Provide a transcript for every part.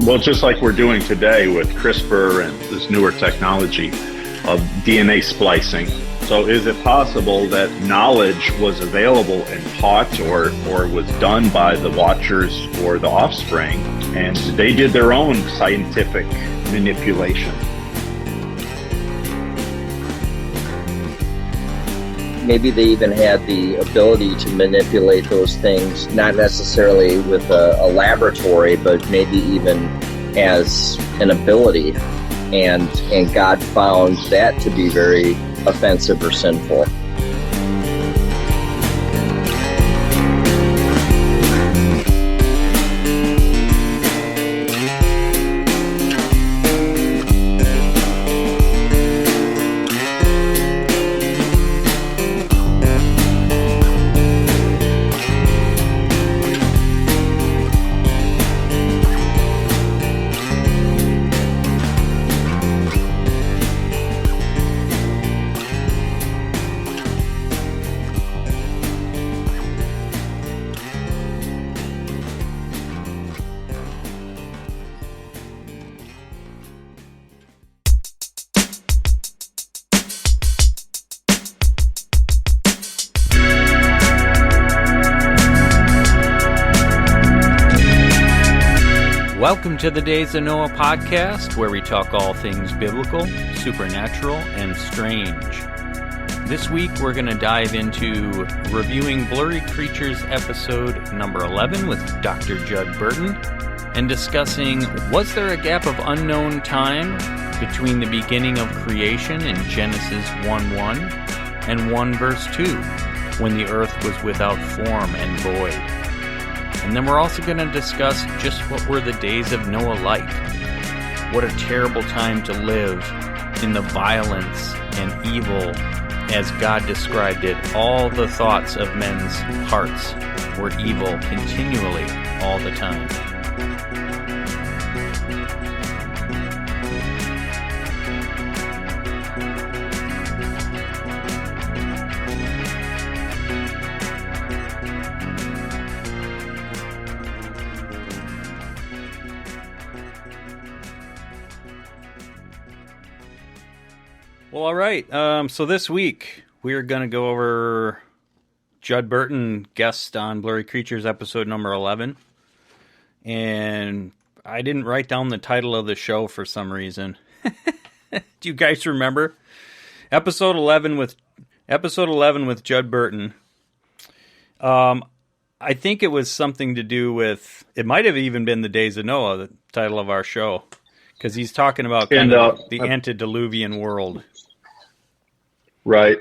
Well, just like we're doing today with CRISPR and this newer technology of DNA splicing. So is it possible that knowledge was available and taught or was done by the watchers or the offspring, and they did their own scientific manipulation? Maybe they even had the ability to manipulate those things, not necessarily with a laboratory, but maybe even as an ability. And God found that to be very offensive or sinful. Welcome to the Days of Noah podcast, where we talk all things biblical, supernatural, and strange. This week we're going to dive into reviewing Blurry Creatures episode number 11 with Dr. Judd Burton, and discussing, was there a gap of unknown time between the beginning of creation in Genesis 1:1 and 1 verse 2, when the earth was without form and void? And then we're also going to discuss just what were the days of Noah like. What a terrible time to live in the violence and evil as God described it. All the thoughts of men's hearts were evil continually, all the time. Well, all right. So this week we're going to go over Judd Burton, guest on Blurry Creatures episode number 11. And I didn't write down the title of the show for some reason. Do you guys remember? Episode 11 with Judd Burton. I think it was something to do with, it might have even been The Days of Noah, the title of our show. Because he's talking about kind of the antediluvian world. Right.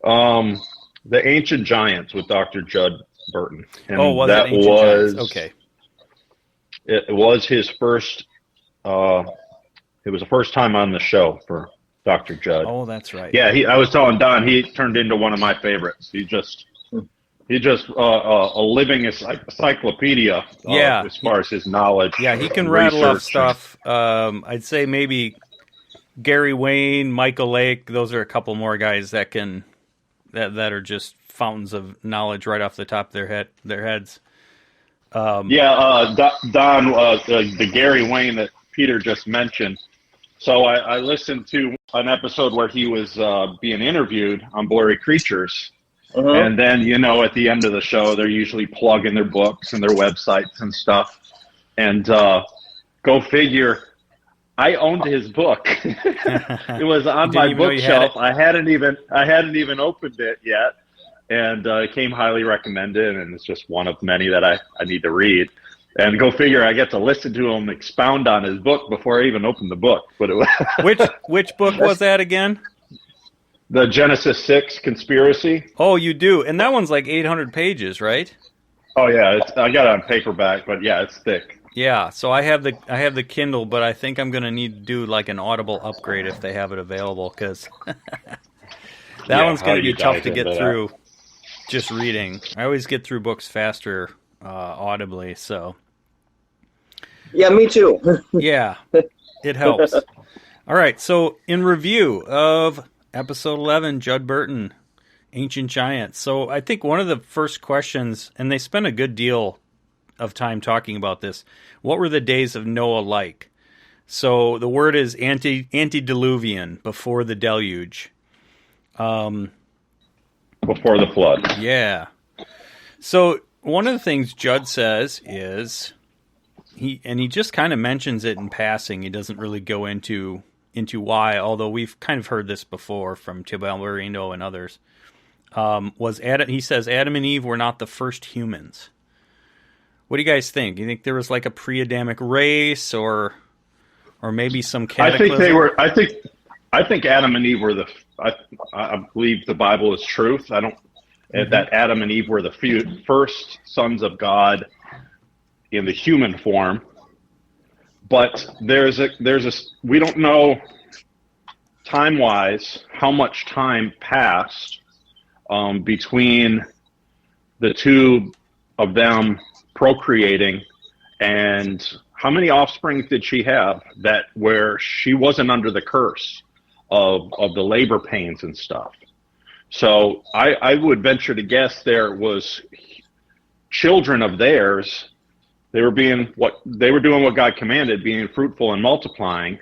The Ancient Giants with Dr. Judd Burton. And was it Ancient Giants? Okay. It was his first, it was the first time on the show for Dr. Judd. Oh, that's right. Yeah, I was telling Don, he turned into one of my favorites. He's just a living encyclopedia as far as his knowledge. Yeah, he can rattle off stuff. I'd say maybe Gary Wayne, Michael Lake, those are a couple more guys that are just fountains of knowledge right off the top of their heads. Don, the Gary Wayne that Peter just mentioned. So I listened to an episode where he was being interviewed on Blurry Creatures. Uh-huh. And then, at the end of the show, they're usually plugging their books and their websites and stuff. And go figure, I owned his book. It was on my bookshelf. I hadn't even opened it yet, and it came highly recommended. And it's just one of many that I need to read. And go figure, I get to listen to him expound on his book before I even opened the book. But it was which book was that again? The Genesis 6 Conspiracy. Oh, you do? And that one's like 800 pages, right? Oh, yeah. I got it on paperback, but yeah, it's thick. Yeah, so I have the Kindle, but I think I'm going to need to do like an Audible upgrade if they have it available, because that one's going to be tough to get through just reading. I always get through books faster audibly, so. Yeah, me too. Yeah, it helps. All right, so in review of Episode 11, Judd Burton, Ancient Giants. So I think one of the first questions, and they spent a good deal of time talking about this. What were the days of Noah like? So the word is antediluvian, before the deluge. Before the flood. Yeah. So one of the things Judd says is he just kind of mentions it in passing. He doesn't really go into why, although we've kind of heard this before from Tim Alberino and others. He says Adam and Eve were not the first humans. What do you guys think? Do you think there was like a pre-Adamic race, or maybe some cataclysm? I think they were. I think Adam and Eve were I believe the Bible is truth. That Adam and Eve were the first sons of God in the human form. But we don't know time-wise how much time passed between the two of them procreating, and how many offspring did she have where she wasn't under the curse of the labor pains and stuff. So I would venture to guess there was children of theirs. They were doing what God commanded, being fruitful and multiplying.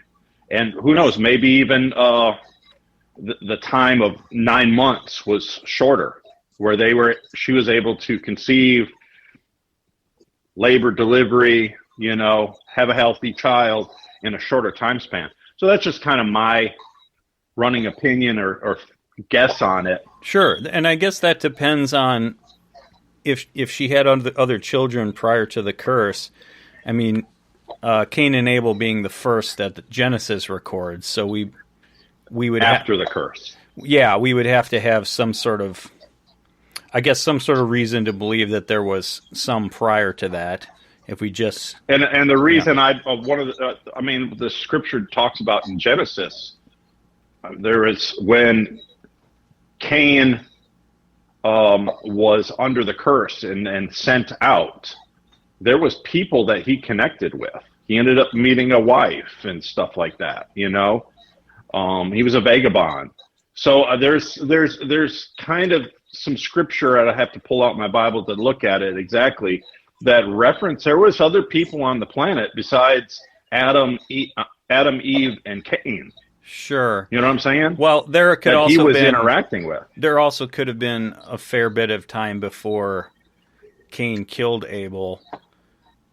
And who knows, maybe even the time of 9 months was shorter, where she was able to conceive, labor, delivery, have a healthy child in a shorter time span. So that's just kind of my running opinion or guess on it. Sure. And I guess that depends on if she had other children prior to the curse. I mean, Cain and Abel being the first that Genesis records. So we would after the curse. Yeah, we would have to have some sort of reason to believe that there was some prior to that. If we just and the reason the scripture talks about in Genesis, there is when Cain was under the curse and sent out, there was people that he connected with. He ended up meeting a wife and stuff like that. He was a vagabond. So there's kind of some scripture, and I have to pull out my Bible to look at it exactly, that reference there was other people on the planet besides Adam, Eve, and Cain. Sure. You know what I'm saying? Well, there could also he was interacting with. There also could have been a fair bit of time before Cain killed Abel,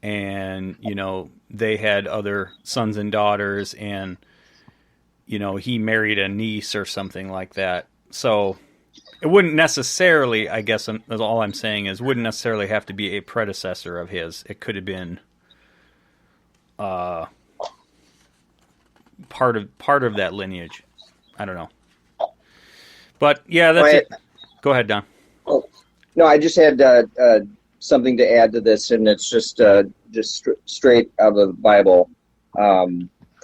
and they had other sons and daughters, and he married a niece or something like that. So it wouldn't necessarily, I guess, all I'm saying is, wouldn't necessarily have to be a predecessor of his. It could have been part of that lineage. I don't know. But yeah, that's it. Go ahead, Don. Oh, no, I just had something to add to this, and it's just straight out of the Bible.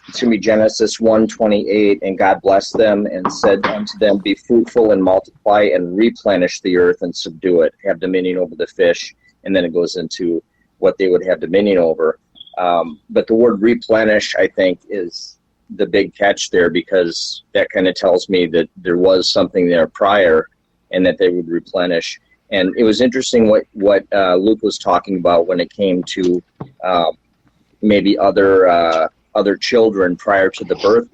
It's going to be Genesis 1:28, and God blessed them and said unto them, be fruitful and multiply and replenish the earth and subdue it, have dominion over the fish, and then it goes into what they would have dominion over. But the word replenish, I think, is the big catch there, because that kind of tells me that there was something there prior and that they would replenish. And it was interesting what Luke was talking about when it came to maybe other children prior to the birth,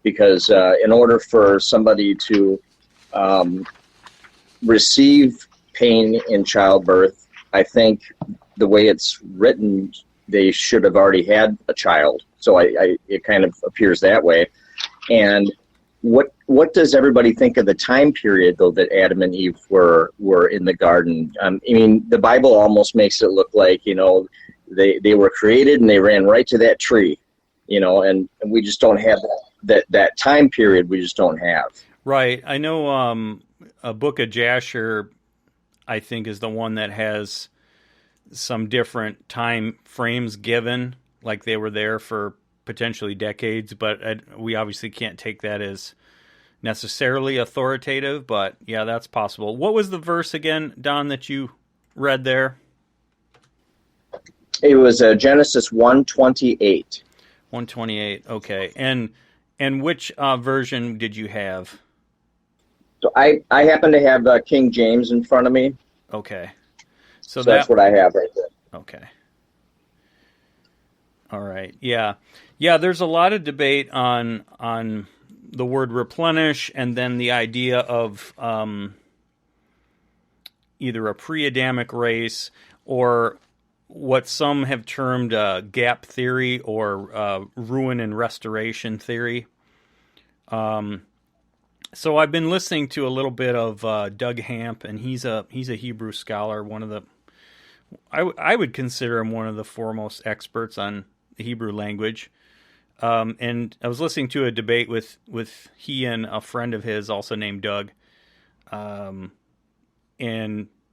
because in order for somebody to receive pain in childbirth, I think the way it's written, they should have already had a child. So it kind of appears that way. And what does everybody think of the time period, though, that Adam and Eve were in the garden? I mean, the Bible almost makes it look like, they were created and they ran right to that tree, and we just don't have that time period. We just don't have. Right. I know a Book of Jasher, I think, is the one that has some different time frames given, like they were there for potentially decades, but we obviously can't take that as necessarily authoritative, but yeah, that's possible. What was the verse again, Don, that you read there? It was Genesis 1:28. 1:28. Okay. And which version did you have? So I happen to have King James in front of me. Okay. So that's what I have right there. Okay. All right. Yeah. Yeah, there's a lot of debate on the word replenish, and then the idea of either a pre-Adamic race or what some have termed gap theory or ruin and restoration theory. So I've been listening to a little bit of Doug Hamp, and he's a Hebrew scholar, one of the I would consider him one of the foremost experts on the Hebrew language. And I was listening to a debate with he and a friend of his also named Doug. And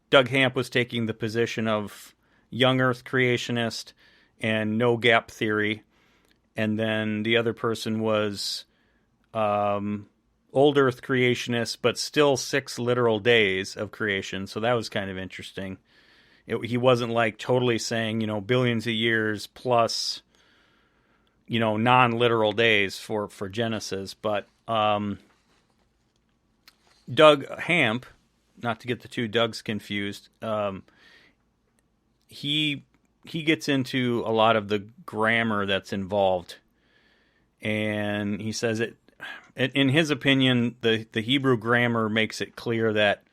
Doug Hamp was taking the position of young earth creationist and no gap theory. And then the other person was old earth creationist, but still 6 literal days of creation. So that was kind of interesting. He wasn't like totally saying, billions of years plus, non-literal days for Genesis. But Doug Hamp, not to get the two Dougs confused, he gets into a lot of the grammar that's involved. And he says in his opinion, the Hebrew grammar makes it clear that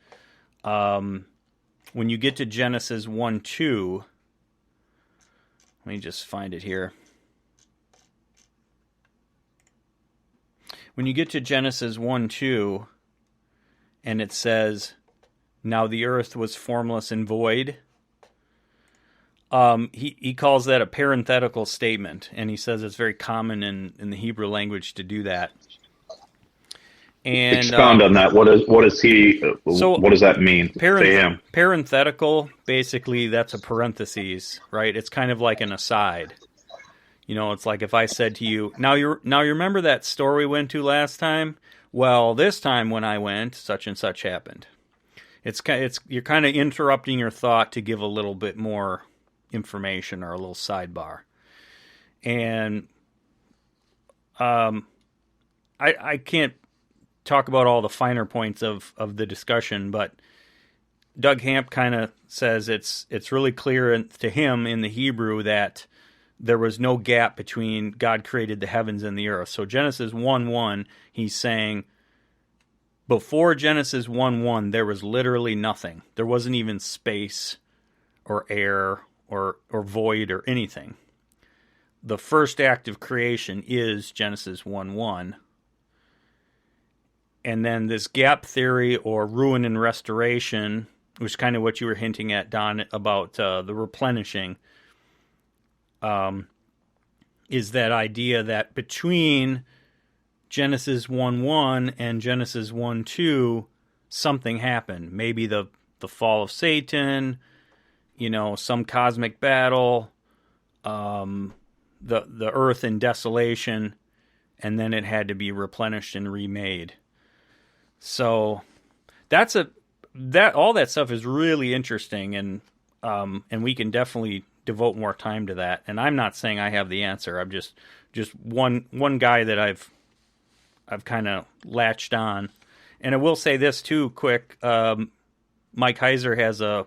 when you get to Genesis 1:2, let me just find it here. When you get to Genesis 1:2, and it says, "Now the earth was formless and void," he calls that a parenthetical statement, and he says it's very common in the Hebrew language to do that. And expound on that. What does that mean to him? Parenthetical, basically, that's a parentheses, right? It's kind of like an aside. It's like if I said to you, now you remember that store we went to last time? Well, this time when I went, such and such happened. You're kind of interrupting your thought to give a little bit more information or a little sidebar. And I can't talk about all the finer points of the discussion, but Doug Hamp kind of says it's really clear to him in the Hebrew that there was no gap between God created the heavens and the earth. So Genesis 1:1, he's saying before Genesis 1:1 there was literally nothing. There wasn't even space or air or void or anything. The first act of creation is Genesis 1:1. And then this gap theory or ruin and restoration, which is kind of what you were hinting at, Don, about the replenishing, is that idea that between Genesis 1:1 and Genesis 1:2, something happened. Maybe the fall of Satan, some cosmic battle, the earth in desolation, and then it had to be replenished and remade. So all that stuff is really interesting, and we can definitely devote more time to that. And I'm not saying I have the answer. I'm just one guy that I've kind of latched on. And I will say this too, quick. Mike Heiser has a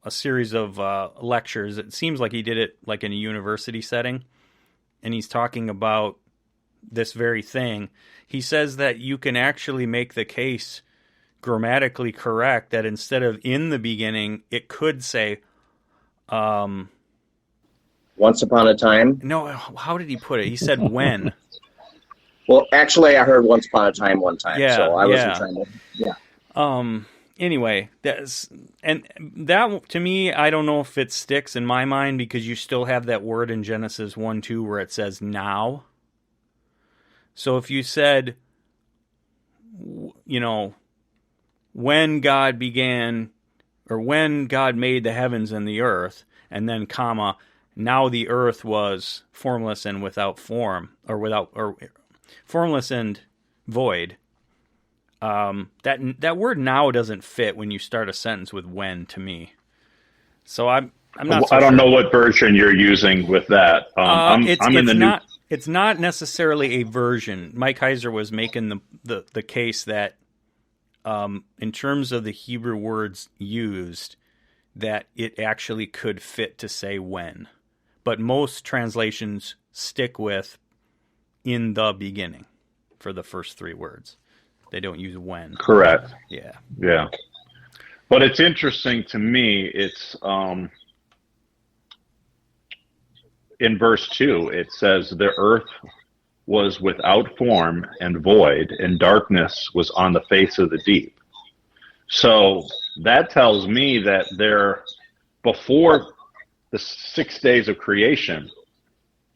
series of lectures. It seems like he did it like in a university setting, and he's talking about this very thing. He says that you can actually make the case grammatically correct that instead of in the beginning, it could say once upon a time. No, how did he put it? He said when. Well, actually, I heard once upon a time one time, yeah, so I wasn't trying to. Yeah. Anyway, that to me, I don't know if it sticks in my mind because you still have that word in Genesis 1:2 where it says now. So if you said, when God began, or when God made the heavens and the earth, and then comma, now the earth was formless and without form, or formless and void. That word now doesn't fit when you start a sentence with when to me. So I'm not. I don't know what version you're using with that. I'm in the new. It's not necessarily a version. Mike Heiser was making the case that in terms of the Hebrew words used, that it actually could fit to say when. But most translations stick with in the beginning for the first three words. They don't use when. Correct. Yeah. Yeah. But it's interesting to me, it's in verse 2, it says, the earth was without form and void, and darkness was on the face of the deep. So that tells me that before the 6 days of creation,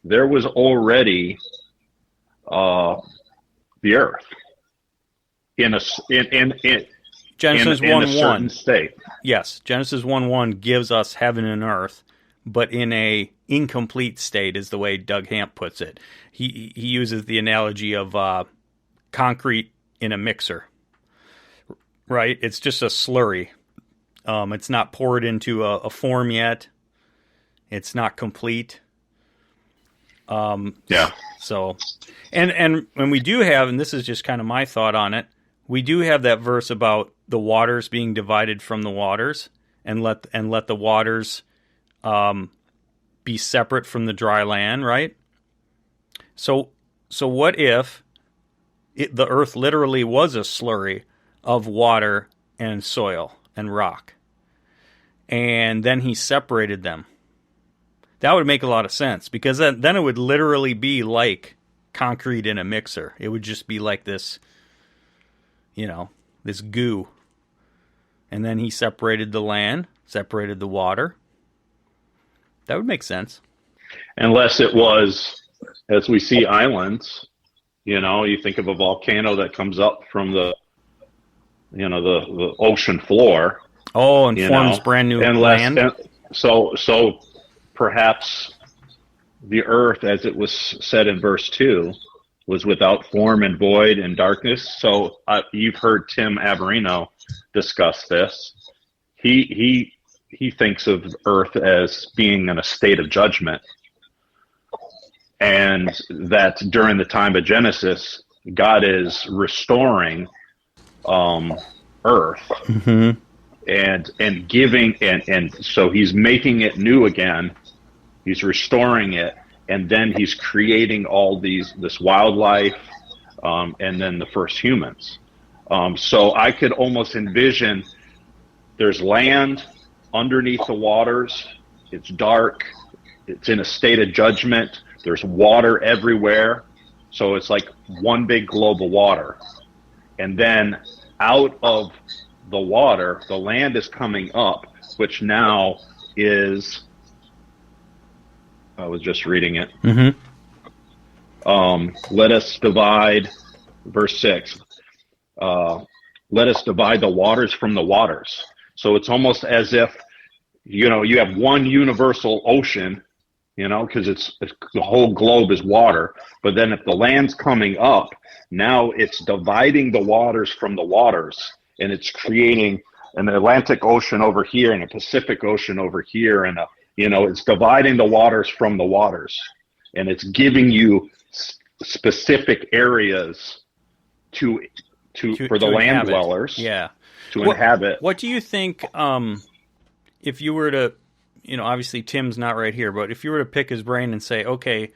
there was already the earth in a Genesis in 1:1 a certain state. Yes, Genesis 1:1 gives us heaven and earth, but in a incomplete state is the way Doug Hamp puts it. He uses the analogy of concrete in a mixer, right? It's just a slurry. It's not poured into a form yet. It's not complete. Yeah. So, and we do have, and this is just kind of my thought on it, we do have that verse about the waters being divided from the waters, and let the waters be separate from the dry land, right? So what if the earth literally was a slurry of water and soil and rock, and then he separated them? That would make a lot of sense, because then it would literally be like concrete in a mixer. It would just be like this, this goo. And then he separated the land, separated the water. That would make sense. Unless it was, as we see islands, you think of a volcano that comes up from the ocean floor. Oh, and forms brand new land. So perhaps the earth, as it was said in verse 2, was without form and void and darkness. So you've heard Tim Averino discuss this. He thinks of earth as being in a state of judgment, and that during the time of Genesis, God is restoring earth. Mm-hmm. and giving, and so he's making it new again. He's restoring it, and then he's creating all this wildlife, and then the first humans. So I could almost envision there's land underneath the waters. It's dark. It's in a state of judgment. There's water everywhere. So it's like one big globe of water. And then out of the water, the land is coming up, which now is, I was just reading it. Mm-hmm. Let us divide, verse 6, let us divide the waters from the waters. So it's almost as if, you have one universal ocean, because it's the whole globe is water. But then if the land's coming up, now it's dividing the waters from the waters, and it's creating an Atlantic Ocean over here and a Pacific Ocean over here, and it's dividing the waters from the waters, and it's giving you specific areas for the land dwellers, to inhabit. What do you think? If you were to, obviously Tim's not right here, but if you were to pick his brain and say, okay,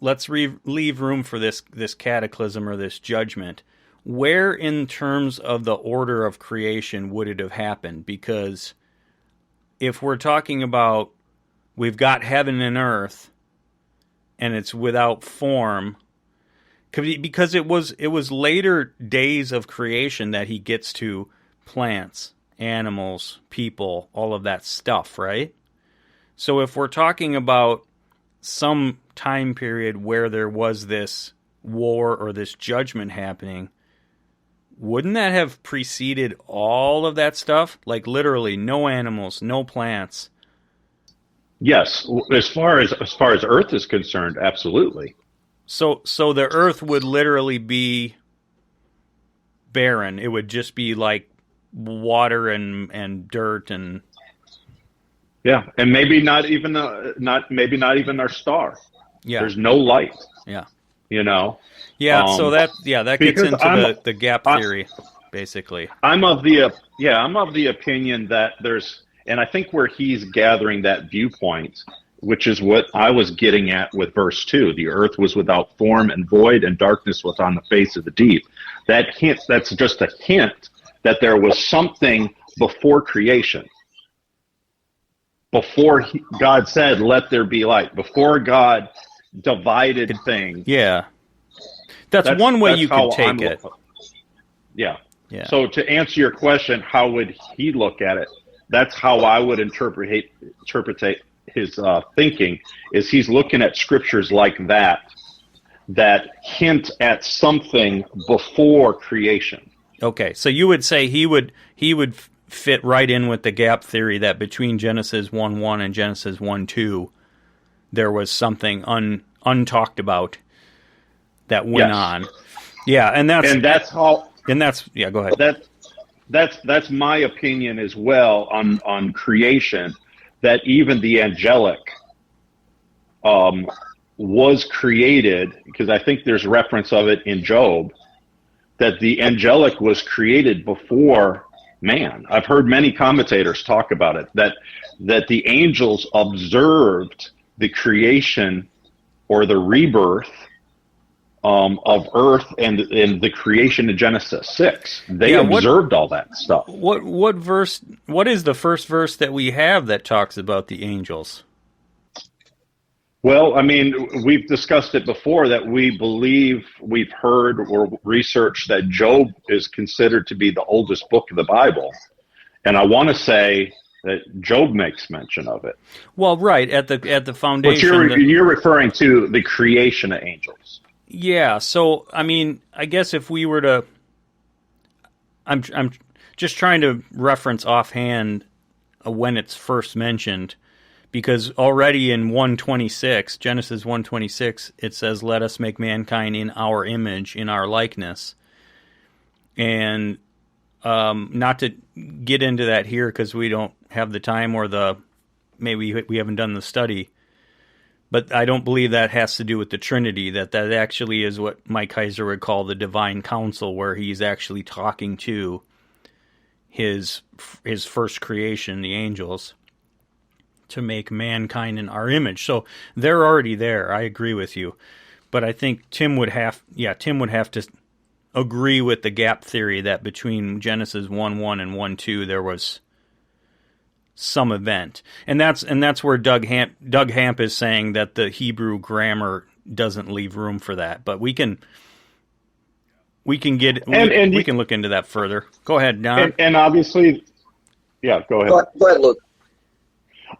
let's leave room for this cataclysm or this judgment, where in terms of the order of creation would it have happened? Because if we're talking about we've got heaven and earth and it's without form, because it was later days of creation that he gets to plants, animals, people, all of that stuff, right? So if we're talking about some time period where there was this war or this judgment happening, wouldn't that have preceded all of that stuff? Like literally no animals, no plants. Yes, as far as Earth is concerned, absolutely. So the Earth would literally be barren. It would just be like water and dirt and and maybe not even our star. Yeah, there's no light. Yeah, So that gets into the gap theory, basically. I'm of the opinion that there's, And I think where he's gathering that viewpoint, which is what I was getting at with verse 2, the earth was without form and void, and darkness was on the face of the deep. That's just a hint that there was something before creation. Before God said, let there be light. Before God divided things. Yeah. That's one way you can take it. Yeah. Yeah. So to answer your question, how would he look at it? That's how I would interpret his thinking, is he's looking at scriptures like that hint at something before creation. Okay, so you would say he would fit right in with the gap theory that between Genesis 1:1 and Genesis 1:2, there was something untalked about that went on. Yeah, go ahead. That's my opinion as well on creation, that even the angelic was created, because I think there's reference of it in Job, that the angelic was created before man. I've heard many commentators talk about it, that the angels observed the creation or the rebirth of earth and the creation in Genesis 6. They observed all that stuff. What verse? What is the first verse that we have that talks about the angels? Well, I mean, we've discussed it before, that we believe, we've heard or researched that Job is considered to be the oldest book of the Bible. And I want to say that Job makes mention of it. Well, right, at the foundation. But you're referring to the creation of angels. Yeah, so, I mean, I guess if we were to... I'm just trying to reference offhand when it's first mentioned, because already in 1:26, Genesis 1:26, it says, "Let us make mankind in our image, in our likeness." And not to get into that here because we don't have the time or maybe we haven't done the study, but I don't believe that has to do with the Trinity, that actually is what Mike Heiser would call the divine council, where he's actually talking to his first creation, the angels, to make mankind in our image. So they're already there. I agree with you. But I think Tim would have to agree with the gap theory that between Genesis 1:1 and 1:2 there was some event. And that's where Doug Hamp is saying that the Hebrew grammar doesn't leave room for that. But we can look into that further. Go ahead, Don. And obviously, yeah, go ahead. Go ahead, Luke.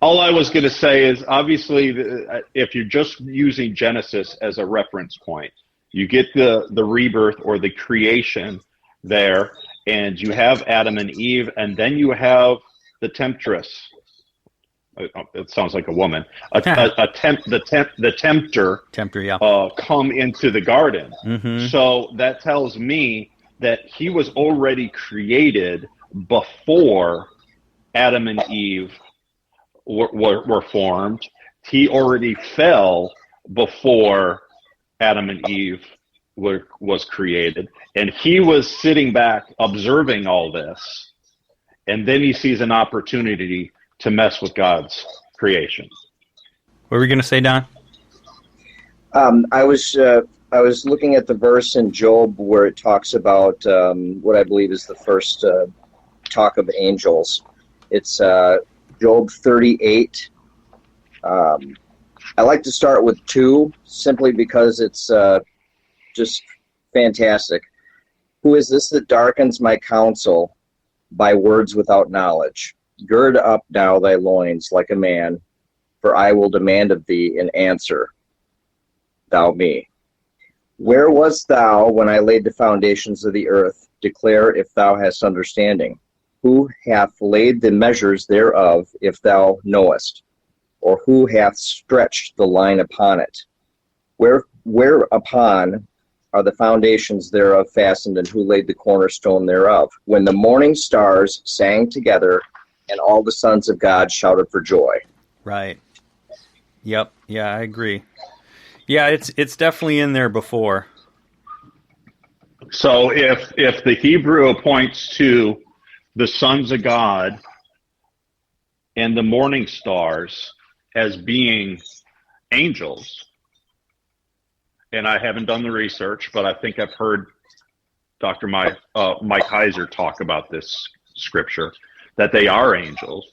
All I was going to say is, obviously, if you're just using Genesis as a reference point, you get the rebirth or the creation there, and you have Adam and Eve, and then you have the temptress. It sounds like a woman. The tempter. Tempter, yeah. Come into the garden. Mm-hmm. So that tells me that he was already created before Adam and Eve were formed. He already fell before Adam and Eve was created, and he was sitting back observing all this, and then he sees an opportunity to mess with God's creation. What were we going to say, Don? I was looking at the verse in Job where it talks about what I believe is the first talk of angels. It's Job 38. I like to start with 2, simply because it's just fantastic. "Who is this that darkens my counsel by words without knowledge? Gird up now thy loins like a man, for I will demand of thee an answer, thou me. Where wast thou when I laid the foundations of the earth? Declare if thou hast understanding. Who hath laid the measures thereof, if thou knowest? Or who hath stretched the line upon it? Whereupon are the foundations thereof fastened, and who laid the cornerstone thereof? When the morning stars sang together, and all the sons of God shouted for joy." Right. Yep. Yeah, I agree. Yeah, it's definitely in there before. So if the Hebrew points to the sons of God and the morning stars as being angels. And I haven't done the research, but I think I've heard Dr. Mike Heiser talk about this scripture, that they are angels.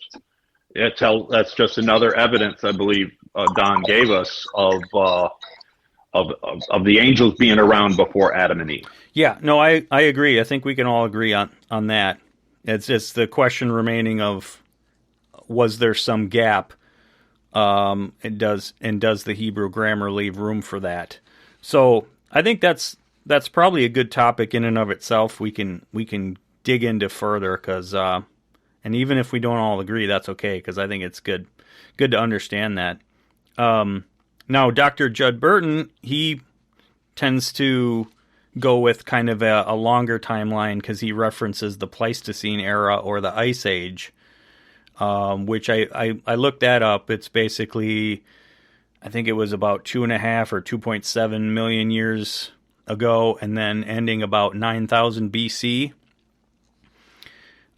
That's just another evidence, I believe, Don gave us of the angels being around before Adam and Eve. Yeah, no, I agree. I think we can all agree on that. It's the question remaining of, was there some gap? And does the Hebrew grammar leave room for that? So I think that's probably a good topic in and of itself. We can dig into further, because and even if we don't all agree, that's okay, because I think it's good to understand that. Now, Dr. Judd Burton, he tends to go with kind of a longer timeline, because he references the Pleistocene era or the Ice Age, which I looked that up. It's basically, I think it was about 2.5 or 2.7 million years ago, and then ending about 9,000 BC.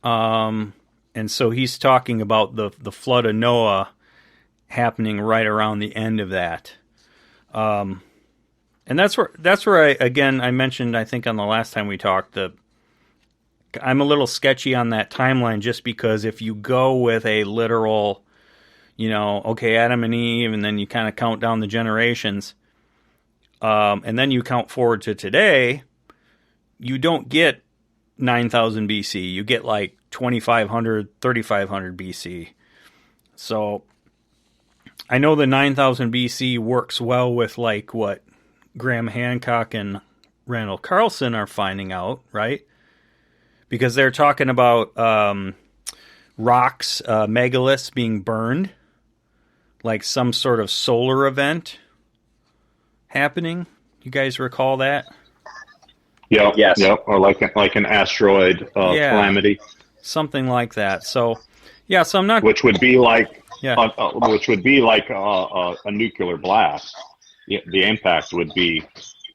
And so he's talking about the flood of Noah happening right around the end of that. And that's where I mentioned, I think on the last time we talked, that I'm a little sketchy on that timeline, just because if you go with a literal, okay, Adam and Eve, and then you kind of count down the generations, and then you count forward to today, you don't get 9,000 BC. You get like 2,500, 3,500 BC. So I know the 9,000 BC works well with like what Graham Hancock and Randall Carlson are finding out, right? Because they're talking about rocks, megaliths being burned, like some sort of solar event happening. You guys recall that? Yep. Yes. Yep. Or like an asteroid calamity, something like that. So, yeah. So I'm not. Which would be like, yeah. A nuclear blast. The impact would be,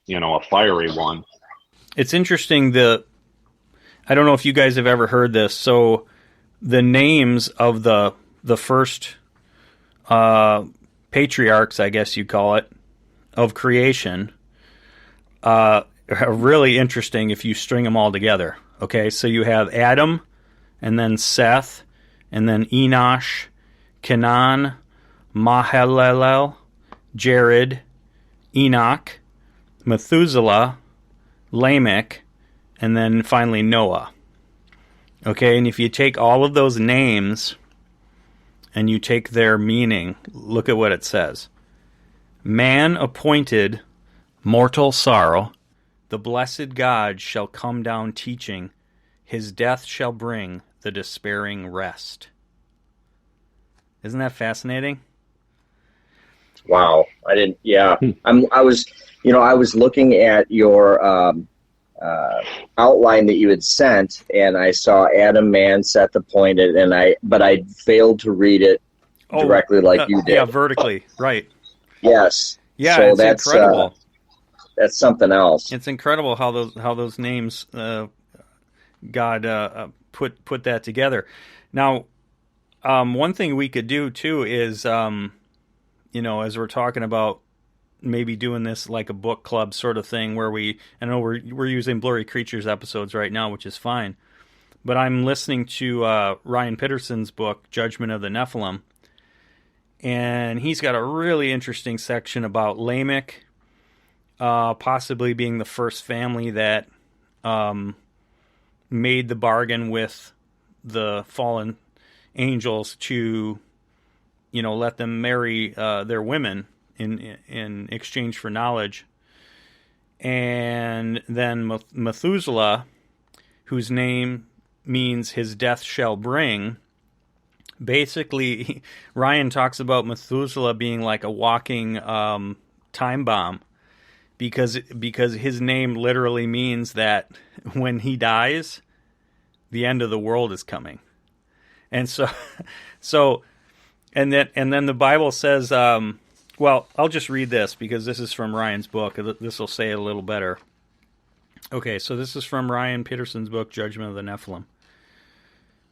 a fiery one. It's interesting. I don't know if you guys have ever heard this. So, the names of the first patriarchs, I guess you call it, of creation, are really interesting if you string them all together. Okay, so you have Adam, and then Seth, and then Enosh, Kenan, Mahalalel, Jared, Enoch, Methuselah, Lamech, and then finally Noah. Okay, and if you take all of those names and you take their meaning, look at what it says. Man appointed mortal sorrow, the blessed God shall come down teaching, his death shall bring the despairing rest. Isn't that fascinating? Wow, I didn't. Yeah, I was looking at your outline that you had sent, and I saw Adam, man, Seth appointed, but I failed to read it directly like you did. Yeah, vertically, right? Yes. Yeah, so that's incredible. That's something else. It's incredible how those names God put that together. Now, one thing we could do too is, as we're talking about maybe doing this like a book club sort of thing, where I know we're using Blurry Creatures episodes right now, which is fine, but I'm listening to Ryan Pitterson's book, Judgment of the Nephilim, and he's got a really interesting section about Lamech, possibly being the first family that made the bargain with the fallen angels to, let them marry their women in exchange for knowledge. And then Methuselah, whose name means his death shall bring. Basically, Ryan talks about Methuselah being like a walking time bomb, because his name literally means that when he dies, the end of the world is coming. And and then the Bible says, well, I'll just read this because this is from Ryan's book. This will say it a little better. Okay, so this is from Ryan Pitterson's book, Judgment of the Nephilim.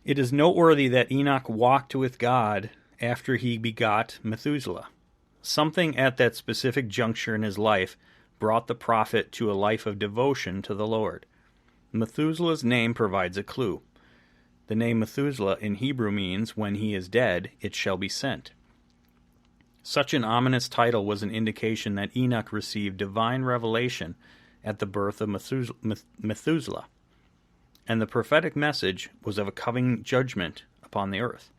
It is noteworthy that Enoch walked with God after he begot Methuselah. Something at that specific juncture in his life brought the prophet to a life of devotion to the Lord. Methuselah's name provides a clue. The name Methuselah in Hebrew means, when he is dead, it shall be sent. Such an ominous title was an indication that Enoch received divine revelation at the birth of Methuselah, and the prophetic message was of a coming judgment upon the earth.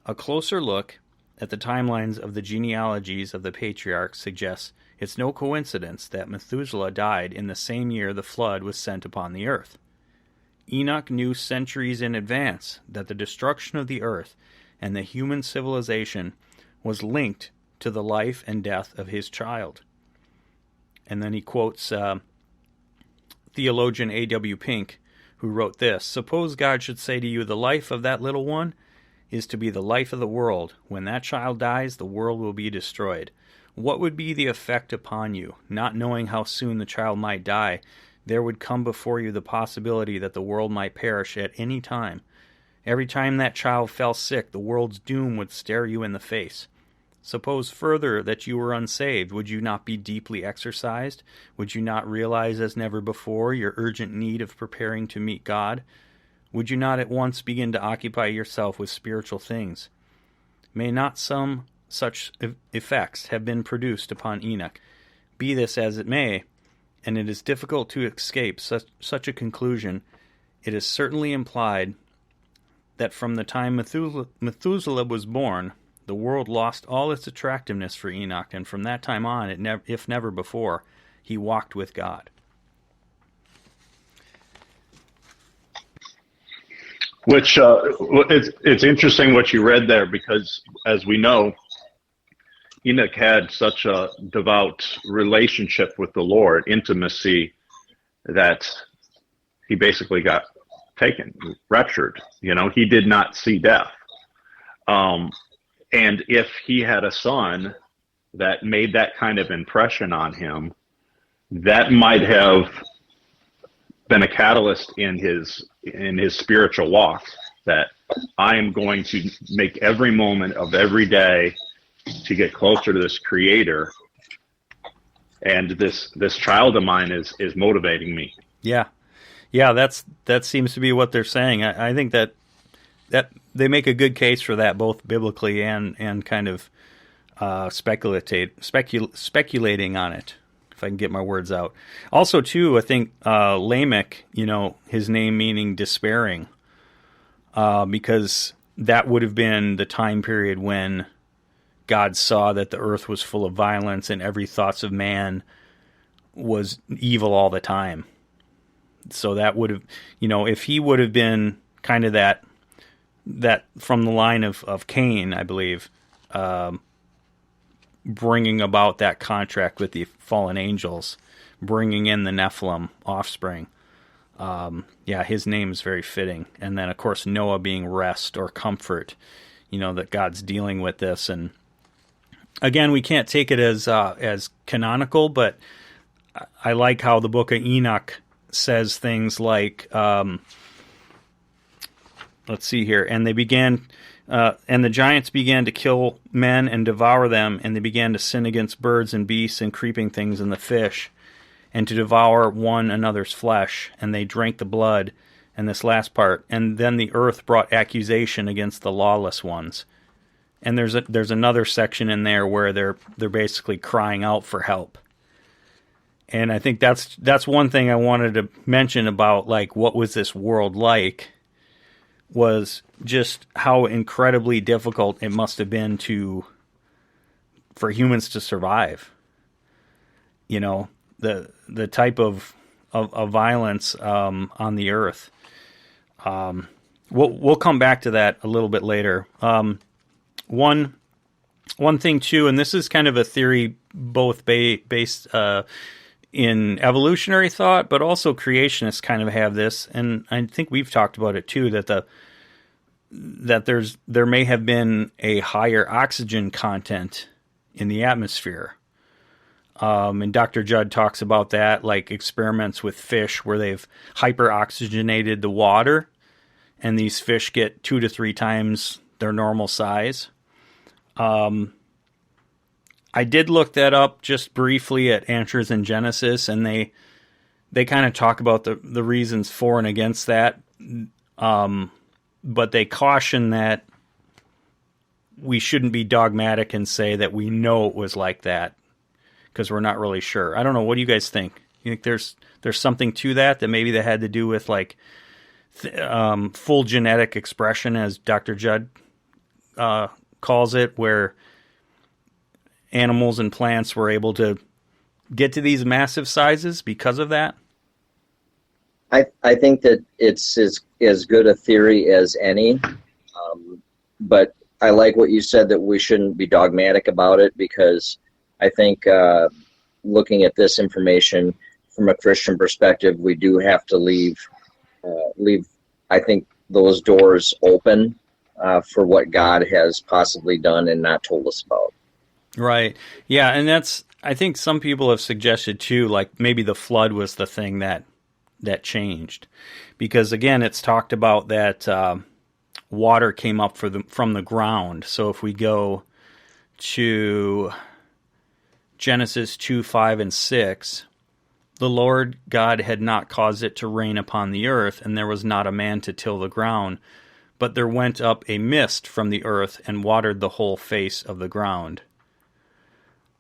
A closer look at the timelines of the genealogies of the patriarchs suggests it's no coincidence that Methuselah died in the same year the flood was sent upon the earth. Enoch knew centuries in advance that the destruction of the earth and the human civilization was linked to the life and death of his child. And then he quotes theologian A.W. Pink, who wrote this: "Suppose God should say to you, the life of that little one is to be the life of the world. When that child dies, the world will be destroyed. What would be the effect upon you? Not knowing how soon the child might die, there would come before you the possibility that the world might perish at any time. Every time that child fell sick, the world's doom would stare you in the face. Suppose further that you were unsaved, would you not be deeply exercised? Would you not realize as never before your urgent need of preparing to meet God? Would you not at once begin to occupy yourself with spiritual things? May not some such effects have been produced upon Enoch? Be this as it may, and it is difficult to escape such a conclusion, it is certainly implied that from the time Methuselah was born, the world lost all its attractiveness for Enoch, and from that time on, if never before, he walked with God." Which it's interesting what you read there, because as we know, Enoch had such a devout relationship with the Lord, intimacy, that he basically got taken, raptured. He did not see death. And if he had a son that made that kind of impression on him, that might have been a catalyst in his spiritual walk, that I am going to make every moment of every day to get closer to this Creator, and this child of mine is motivating me. Yeah, that seems to be what they're saying. I think that they make a good case for that, both biblically and kind of speculating on it, if I can get my words out. Also, too, I think Lamech, his name meaning despairing, because that would have been the time period when God saw that the earth was full of violence and every thoughts of man was evil all the time. So that would have, if he would have been kind of that from the line of Cain, I believe, bringing about that contract with the fallen angels, bringing in the Nephilim offspring. His name is very fitting. And then, of course, Noah being rest or comfort, that God's dealing with this. And again, we can't take it as canonical, but I like how the book of Enoch says things like, let's see here, and they began, and the giants began to kill men and devour them, and they began to sin against birds and beasts and creeping things and the fish, and to devour one another's flesh, and they drank the blood. And this last part, and then the earth brought accusation against the lawless ones. And there's another section in there where they're basically crying out for help. And I think that's one thing I wanted to mention about, like, what was this world like, was just how incredibly difficult it must have been for humans to survive. The type of violence on the earth. We'll come back to that a little bit later. One thing too, and this is kind of a theory both based in evolutionary thought, but also creationists kind of have this, and I think we've talked about it too, that there may have been a higher oxygen content in the atmosphere. And Dr. Judd talks about that, like experiments with fish where they've hyperoxygenated the water, and these fish get 2 to 3 times their normal size. I did look that up just briefly at Answers in Genesis, and they kind of talk about the reasons for and against that. But they caution that we shouldn't be dogmatic and say that we know it was like that, because we're not really sure. I don't know. What do you guys think? You think there's something to that maybe that had to do with like full genetic expression, as Dr. Judd calls it, where animals and plants were able to get to these massive sizes because of that? I think that it's as good a theory as any, but I like what you said, that we shouldn't be dogmatic about it, because I think looking at this information from a Christian perspective, we do have to leave I think those doors open for what God has possibly done and not told us about. Right. Yeah, and I think some people have suggested too, like maybe the flood was the thing that changed, because again, it's talked about that water came up from the ground. So if we go to Genesis 2, 5, and 6, the Lord God had not caused it to rain upon the earth, and there was not a man to till the ground, but there went up a mist from the earth and watered the whole face of the ground.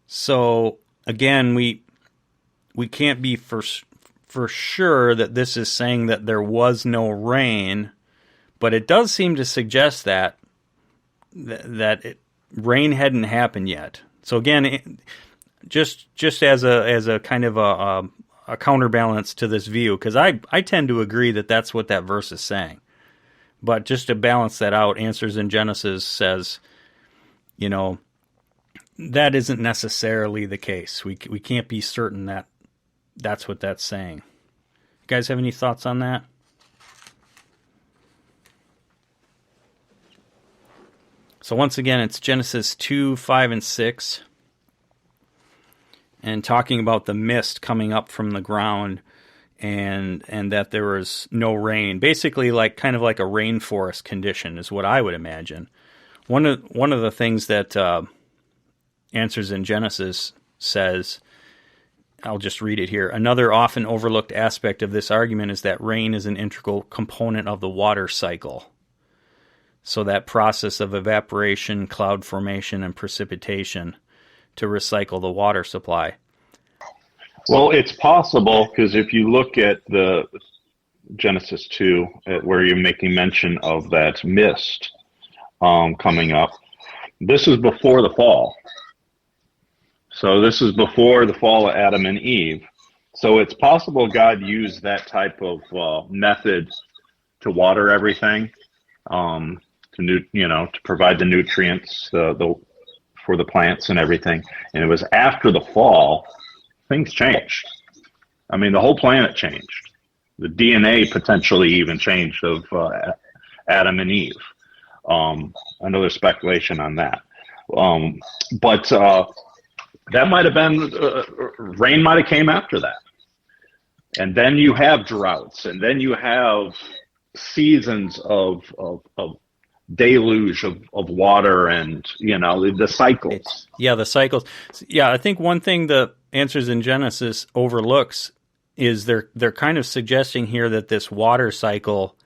So again, we can't be for sure that this is saying that there was no rain, but it does seem to suggest that rain hadn't happened yet. So again, just as a kind of a counterbalance to this view, because I tend to agree that that's what that verse is saying. But just to balance that out, Answers in Genesis says, that isn't necessarily the case. We can't be certain that that's what that's saying. You guys have any thoughts on that? So once again, it's Genesis 2, 5, and 6. And talking about the mist coming up from the ground and that there was no rain. Basically kind of like a rainforest condition is what I would imagine. One of the things that Answers in Genesis says, I'll just read it here. Another often overlooked aspect of this argument is that rain is an integral component of the water cycle. So that process of evaporation, cloud formation, and precipitation to recycle the water supply. Well, it's possible, because if you look at the Genesis 2, where you're making mention of that mist coming up, this is before the fall. So this is before the fall of Adam and Eve. So it's possible God used that type of method to water everything, to provide the nutrients for the plants and everything. And it was after the fall, things changed. I mean, the whole planet changed. The DNA potentially even changed of Adam and Eve. I know there's speculation on that. But that might have been, rain might have came after that. And then you have droughts, and then you have seasons of deluge of water, and the cycles. The cycles. Yeah, I think one thing the Answers in Genesis overlooks is they're kind of suggesting here that this water cycle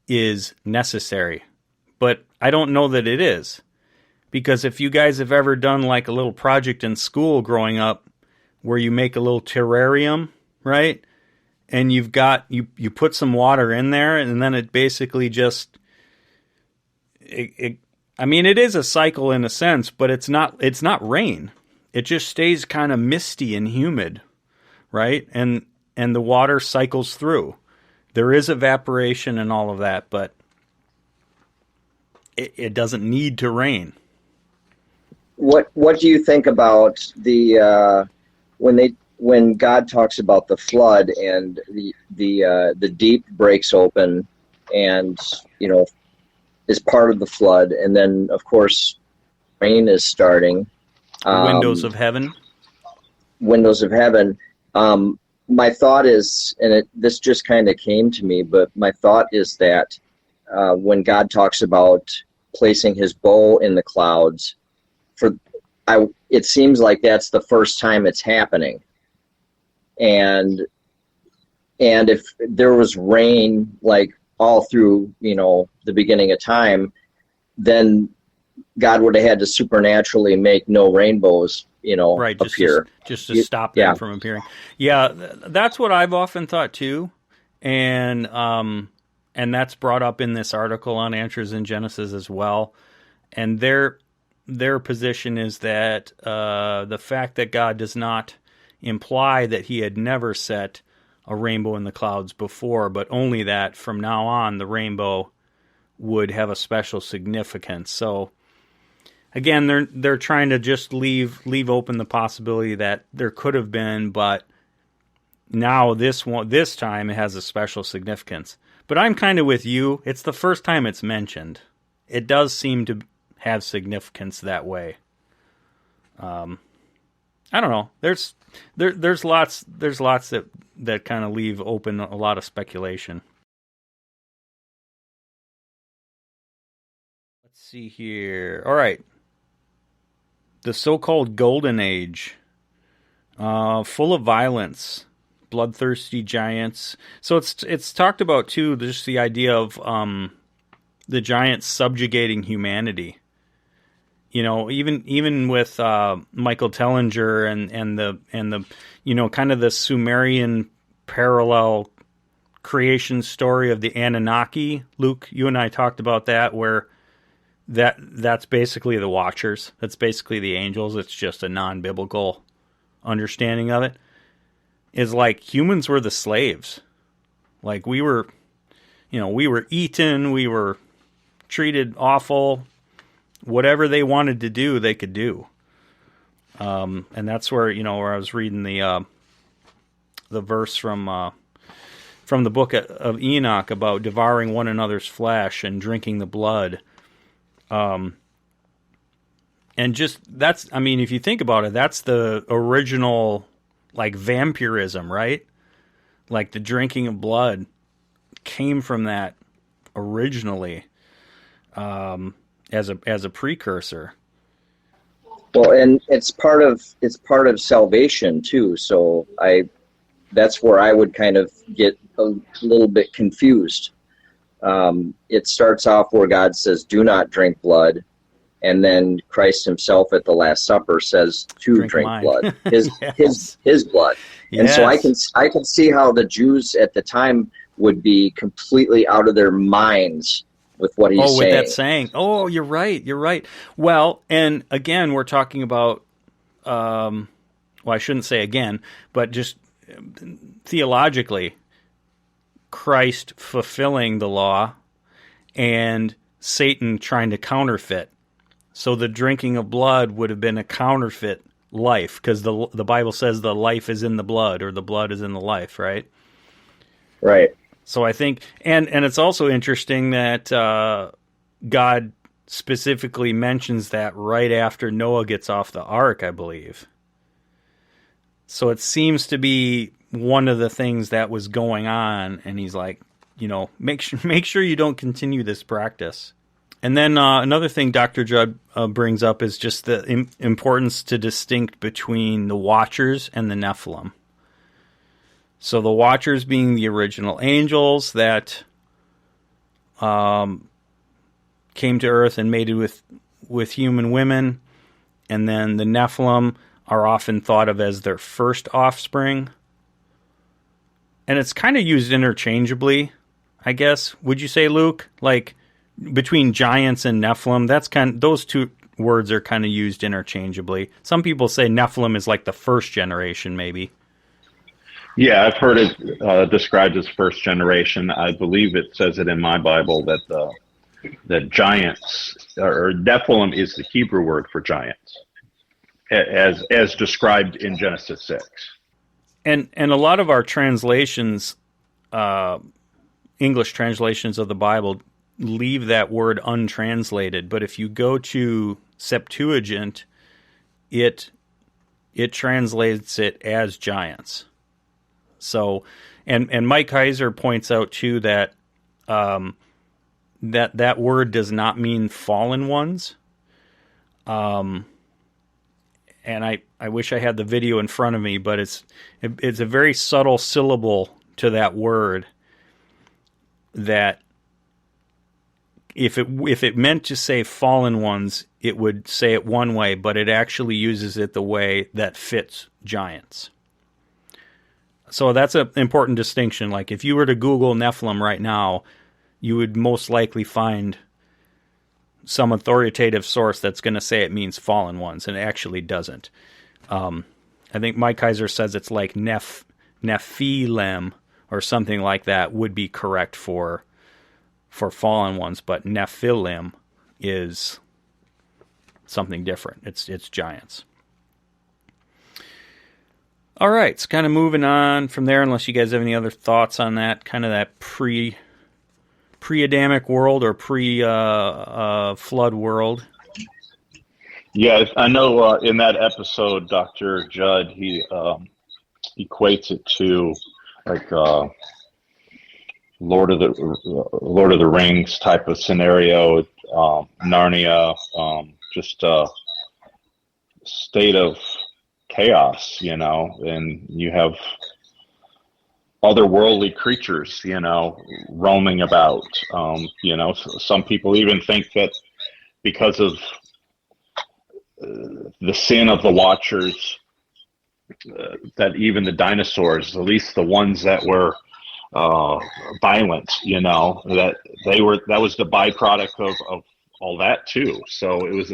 is necessary, but I don't know that it is, because if you guys have ever done like a little project in school growing up where you make a little terrarium, right? And you've got you put some water in there, and then it basically just it is a cycle in a sense, but it's not rain. It just stays kind of misty and humid, right? And the water cycles through. There is evaporation and all of that, but it doesn't need to rain. What do you think about the when God talks about the flood and the deep breaks open and is part of the flood, and then of course rain is starting. Windows of heaven. Windows of heaven. My thought is, and this just kind of came to me, but my thought is that when God talks about placing his bow in the clouds, it seems like that's the first time it's happening. And if there was rain like all through, the beginning of time, then God would have had to supernaturally make no rainbows, right, appear. Just to stop them from appearing. Yeah, that's what I've often thought too. And that's brought up in this article on Answers in Genesis as well. And their position is that the fact that God does not imply that he had never set a rainbow in the clouds before, but only that from now on the rainbow would have a special significance. So again, they're trying to just leave open the possibility that there could have been, but now this time it has a special significance. But I'm kind of with you. It's the first time it's mentioned. It does seem to have significance that way. I don't know. There's lots that kind of leave open a lot of speculation. Let's see here. All right. The so-called Golden Age, full of violence, bloodthirsty giants. So it's talked about too. Just the idea of the giants subjugating humanity. Even with Michael Tellinger and the kind of the Sumerian parallel creation story of the Anunnaki. Luke, you and I talked about that, where that's basically the Watchers. That's basically the angels. It's just a non-biblical understanding of it. Is like humans were the slaves. Like we were eaten, we were treated awful. Whatever they wanted to do, they could do. And that's where I was reading the verse from the book of Enoch about devouring one another's flesh and drinking the blood. And just if you think about it, that's the original like vampirism, right? Like the drinking of blood came from that originally. As a precursor. Well, and it's part of salvation too. So that's where I would kind of get a little bit confused. It starts off where God says, "Do not drink blood," and then Christ Himself at the Last Supper says to drink blood, his blood. Yes. And so I can see how the Jews at the time would be completely out of their minds with what he's saying. With that saying. Oh, you're right. Well, and again, we're talking about, I shouldn't say again, but just theologically, Christ fulfilling the law and Satan trying to counterfeit. So the drinking of blood would have been a counterfeit life, because the Bible says the life is in the blood, or the blood is in the life, right? Right. So I think, and it's also interesting that God specifically mentions that right after Noah gets off the ark, I believe. So it seems to be one of the things that was going on, and he's like, make sure you don't continue this practice. And then another thing Dr. Judd brings up is just the importance to distinct between the Watchers and the Nephilim. So the Watchers being the original angels that came to Earth and mated with human women, and then the Nephilim are often thought of as their first offspring. And it's kind of used interchangeably, I guess. Would you say, Luke? Like between giants and Nephilim, those two words are kind of used interchangeably. Some people say Nephilim is like the first generation, maybe. Yeah, I've heard it described as first generation. I believe it says it in my Bible that the giants, or Nephilim is the Hebrew word for giants, as described in Genesis 6. And a lot of our translations, English translations of the Bible, leave that word untranslated. But if you go to Septuagint, it translates it as giants. So, and Mike Heiser points out too that that word does not mean fallen ones. And I wish I had the video in front of me, but it's a very subtle syllable to that word that if it meant to say fallen ones, it would say it one way, but it actually uses it the way that fits giants. So that's an important distinction. Like if you were to Google Nephilim right now, you would most likely find some authoritative source that's going to say it means fallen ones, and it actually doesn't. I think Mike Kaiser says it's like Nephilim or something like that would be correct for fallen ones, but Nephilim is something different. It's giants. All right, it's kind of moving on from there, unless you guys have any other thoughts on that, kind of that pre-Adamic world or pre-flood world. Yeah, I know in that episode, Dr. Judd, he equates it to like Lord of the Rings type of scenario, Narnia, just a state of chaos, and you have otherworldly creatures, roaming about. Some people even think that because of the sin of the Watchers, that even the dinosaurs, at least the ones that were violent, that was the byproduct of all that too. So it was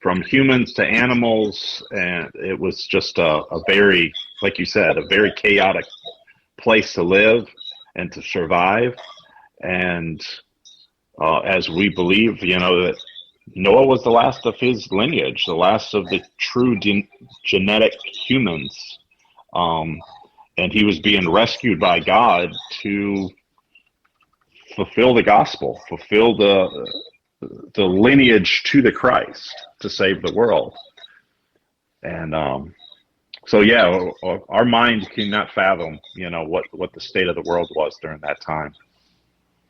from humans to animals, and it was just a very, like you said, a very chaotic place to live and to survive. And as we believe, that Noah was the last of his lineage, the last of the true genetic humans. And he was being rescued by God to fulfill the gospel, fulfill the lineage to the Christ to save the world. And so yeah, our mind cannot fathom, what the state of the world was during that time.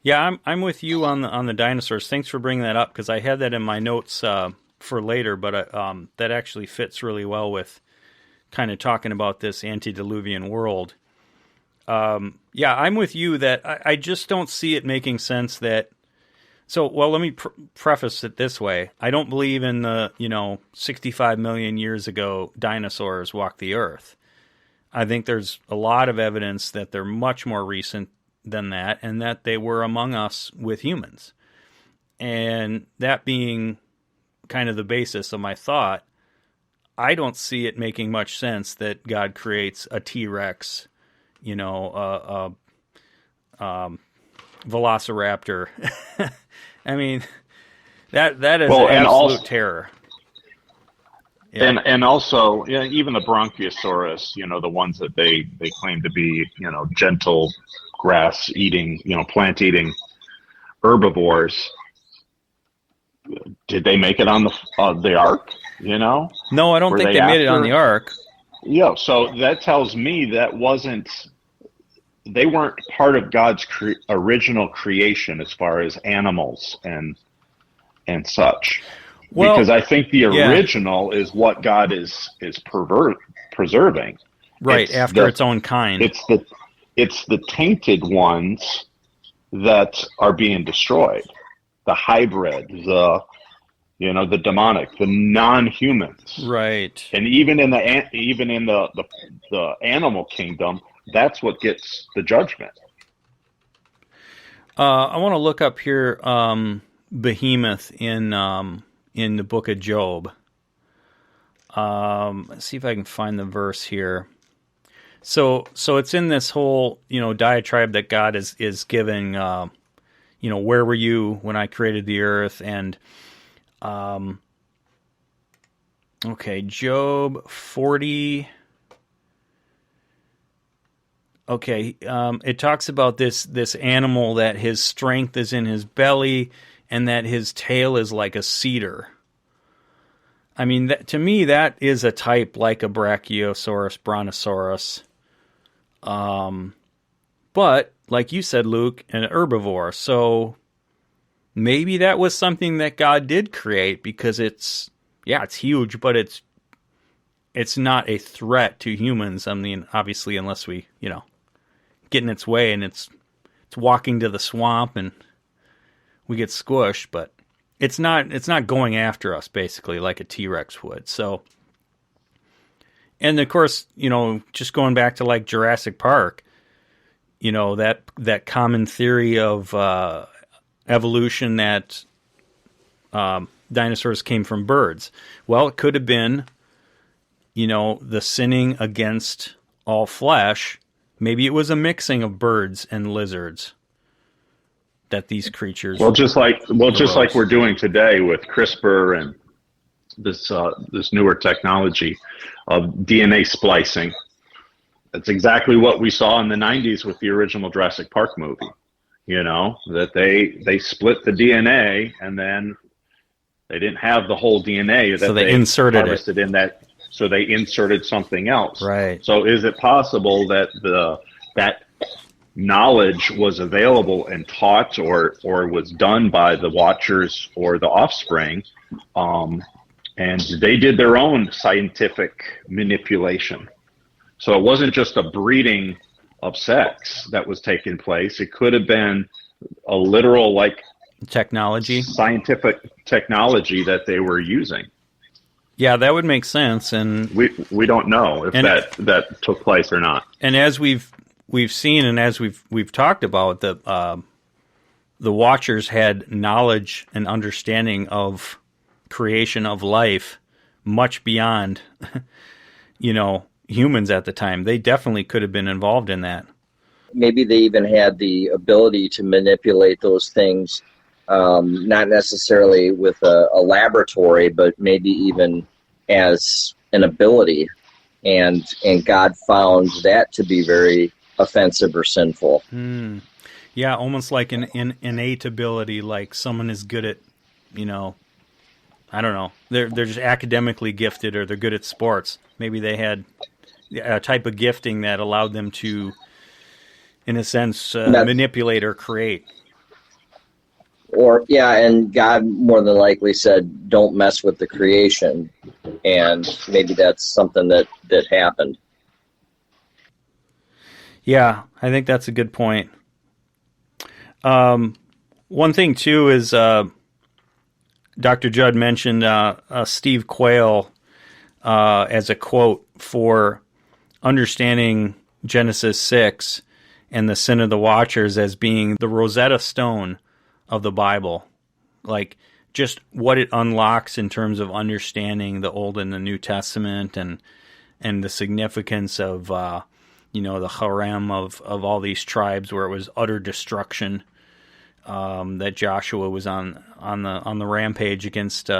Yeah, I'm with you on the dinosaurs. Thanks for bringing that up, because I had that in my notes for later, but that actually fits really well with kind of talking about this antediluvian world. Yeah, I'm with you that I just don't see it making sense that. So, well, let me preface it this way. I don't believe in the, 65 million years ago dinosaurs walked the earth. I think there's a lot of evidence that they're much more recent than that, and that they were among us with humans. And that being kind of the basis of my thought, I don't see it making much sense that God creates a T-Rex, Velociraptor. I mean, that is absolute terror. Yeah. And also, even the Bronchiosaurus, the ones that they claim to be, gentle grass eating, plant eating herbivores. Did they make it on the ark? No, I don't think they made it on the ark. Yeah, so that tells me they weren't part of God's original creation as far as animals and such. Well, because I think the original is what God is preserving. Right, after its own kind. It's the tainted ones that are being destroyed. The hybrid, the demonic, the non-humans. Right. And even in the animal kingdom, that's what gets the judgment. I want to look up here Behemoth in the book of Job. Let's see if I can find the verse here. So it's in this whole, diatribe that God is giving, where were you when I created the earth? And, Job 40. Okay, it talks about this animal that his strength is in his belly and that his tail is like a cedar. I mean, to me, that is a type like a Brachiosaurus, Brontosaurus. But, like you said, Luke, an herbivore. So maybe that was something that God did create, because it's huge, but it's not a threat to humans. I mean, obviously, unless we, get in its way and it's walking to the swamp and we get squished, but it's not going after us, basically, like a T-Rex would. So, and of course, just going back to like Jurassic Park, that common theory of evolution, that dinosaurs came from birds. Well, it could have been, the sinning against all flesh. Maybe it was a mixing of birds and lizards that these creatures. Just like we're doing today with CRISPR and this newer technology of DNA splicing. That's exactly what we saw in the 90s with the original Jurassic Park movie. That they split the DNA, and then they didn't have the whole DNA that so they inserted harvested in that. So they inserted something else. Right. So is it possible that that knowledge was available and taught or was done by the Watchers or the offspring, and they did their own scientific manipulation? So it wasn't just a breeding of sex that was taking place. It could have been a literal, technology, scientific technology that they were using. Yeah, that would make sense, and we don't know if that took place or not. And as we've seen, and as we've talked about, the Watchers had knowledge and understanding of creation of life much beyond, humans at the time. They definitely could have been involved in that. Maybe they even had the ability to manipulate those things, not necessarily with a laboratory, but maybe even as an ability. And God found that to be very offensive or sinful. Yeah, almost like an innate ability, like someone is good at, I don't know, they're just academically gifted, or they're good at sports. Maybe they had a type of gifting that allowed them to, in a sense, manipulate or create. And God more than likely said, don't mess with the creation. And maybe that's something that happened. Yeah, I think that's a good point. One thing, too, is Dr. Judd mentioned Steve Quayle as a quote for understanding Genesis 6 and the sin of the Watchers as being the Rosetta Stone of the Bible. Like, just what it unlocks in terms of understanding the Old and the New Testament, and the significance of the harem of all these tribes, where it was utter destruction, that Joshua was on the rampage against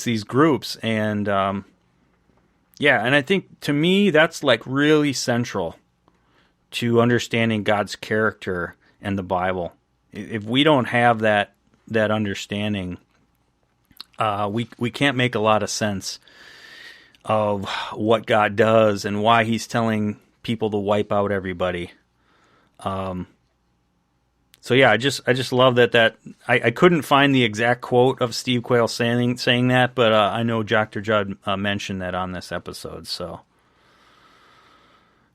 these groups. And and I think, to me, that's like really central to understanding God's character and the Bible. If we don't have that understanding, we can't make a lot of sense of what God does and why He's telling people to wipe out everybody. So yeah, I just love that I couldn't find the exact quote of Steve Quayle saying that, but I know Dr. Judd mentioned that on this episode. So,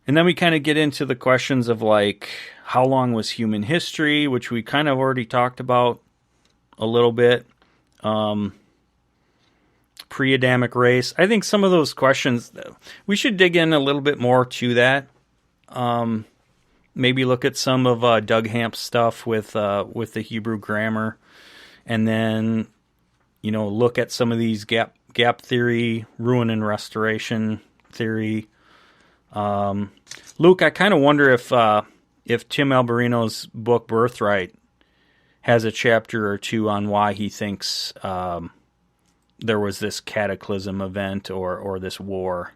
and then we kind of get into the questions of like, how long was human history, which we kind of already talked about a little bit. Pre-Adamic race. I think some of those questions, we should dig in a little bit more to that. Maybe look at some of Doug Hamp's stuff with the Hebrew grammar, and then look at some of these gap theory, ruin and restoration theory. Luke, I kind of wonder if Tim Alberino's book Birthright has a chapter or two on why he thinks there was this cataclysm event or this war.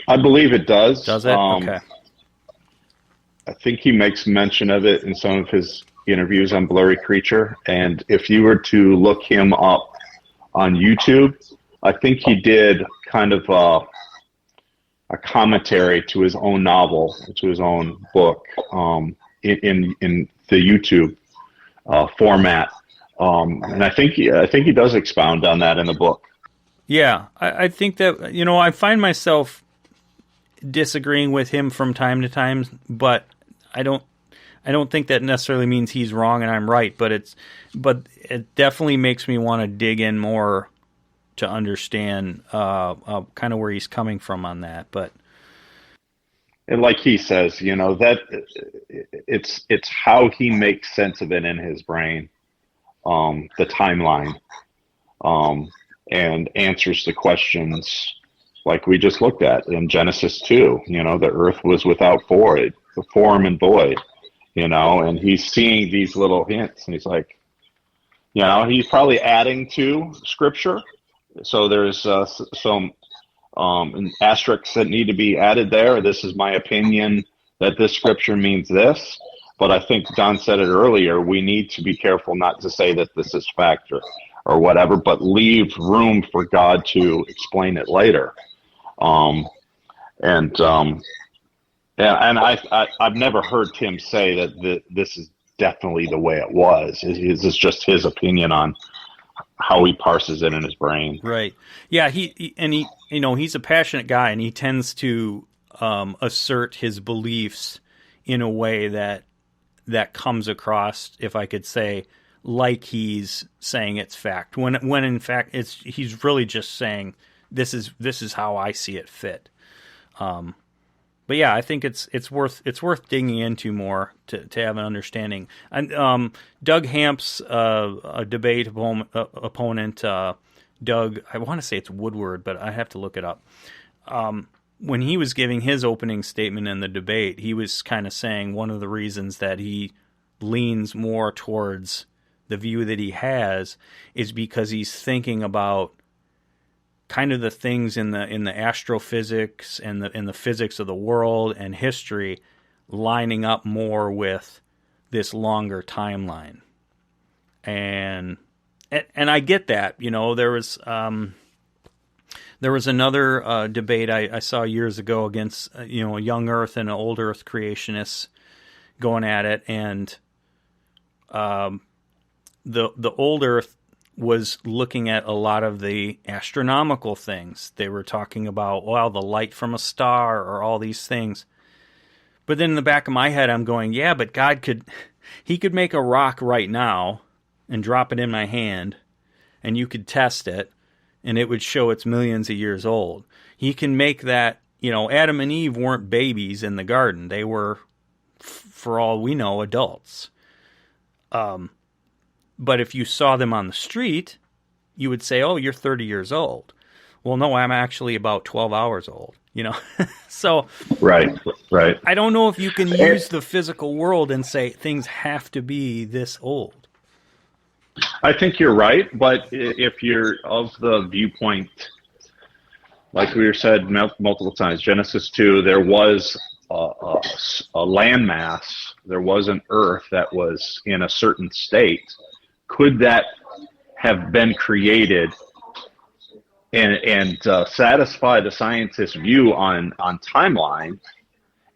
I believe it does. Does it? Okay. I think he makes mention of it in some of his interviews on Blurry Creature. And if you were to look him up on YouTube, I think he did kind of a commentary to his own novel, to his own book, in the YouTube format. And I think he does expound on that in the book. Yeah, I think that, I find myself disagreeing with him from time to time, but I don't think that necessarily means he's wrong and I'm right, but it definitely makes me want to dig in more to understand kind of where he's coming from on that. But and like he says, that it's how he makes sense of it in his brain, the timeline, and answers the questions like we just looked at in Genesis 2. The earth was without form and void, and he's seeing these little hints, and he's like, he's probably adding to Scripture. So there's some asterisks that need to be added there. This is my opinion that this Scripture means this. But I think Don said it earlier, we need to be careful not to say that this is fact or whatever, but leave room for God to explain it later. And I've never heard Tim say that this is definitely the way it was. This is just his opinion on how he parses it in his brain. Right. Yeah. He's a passionate guy, and he tends to assert his beliefs in a way that comes across, if I could say, like he's saying it's fact. When in fact he's really just saying this is how I see it fit. But yeah, I think it's worth digging into more to have an understanding. And Doug Hamp's a debate opponent, Doug, I want to say it's Woodward, but I have to look it up. When he was giving his opening statement in the debate, he was kind of saying one of the reasons that he leans more towards the view that he has is because he's thinking about kind of the things in the astrophysics and the physics of the world and history lining up more with this longer timeline. And I get that, there was another debate I saw years ago against a young Earth and old Earth creationists going at it, and the old Earth was looking at a lot of the astronomical things. They were talking about, the light from a star or all these things. But then in the back of my head, I'm going, yeah, but God could make a rock right now and drop it in my hand, and you could test it, and it would show it's millions of years old. He can make that, Adam and Eve weren't babies in the garden. They were, for all we know, adults. But if you saw them on the street, you would say, oh, you're 30 years old. Well, no, I'm actually about 12 hours old, So Right. I don't know if you can use the physical world and say things have to be this old. I think you're right, but if you're of the viewpoint, like we said multiple times, Genesis 2, there was a landmass, there was an Earth that was in a certain state. Could that have been created and satisfy the scientist's view on timeline?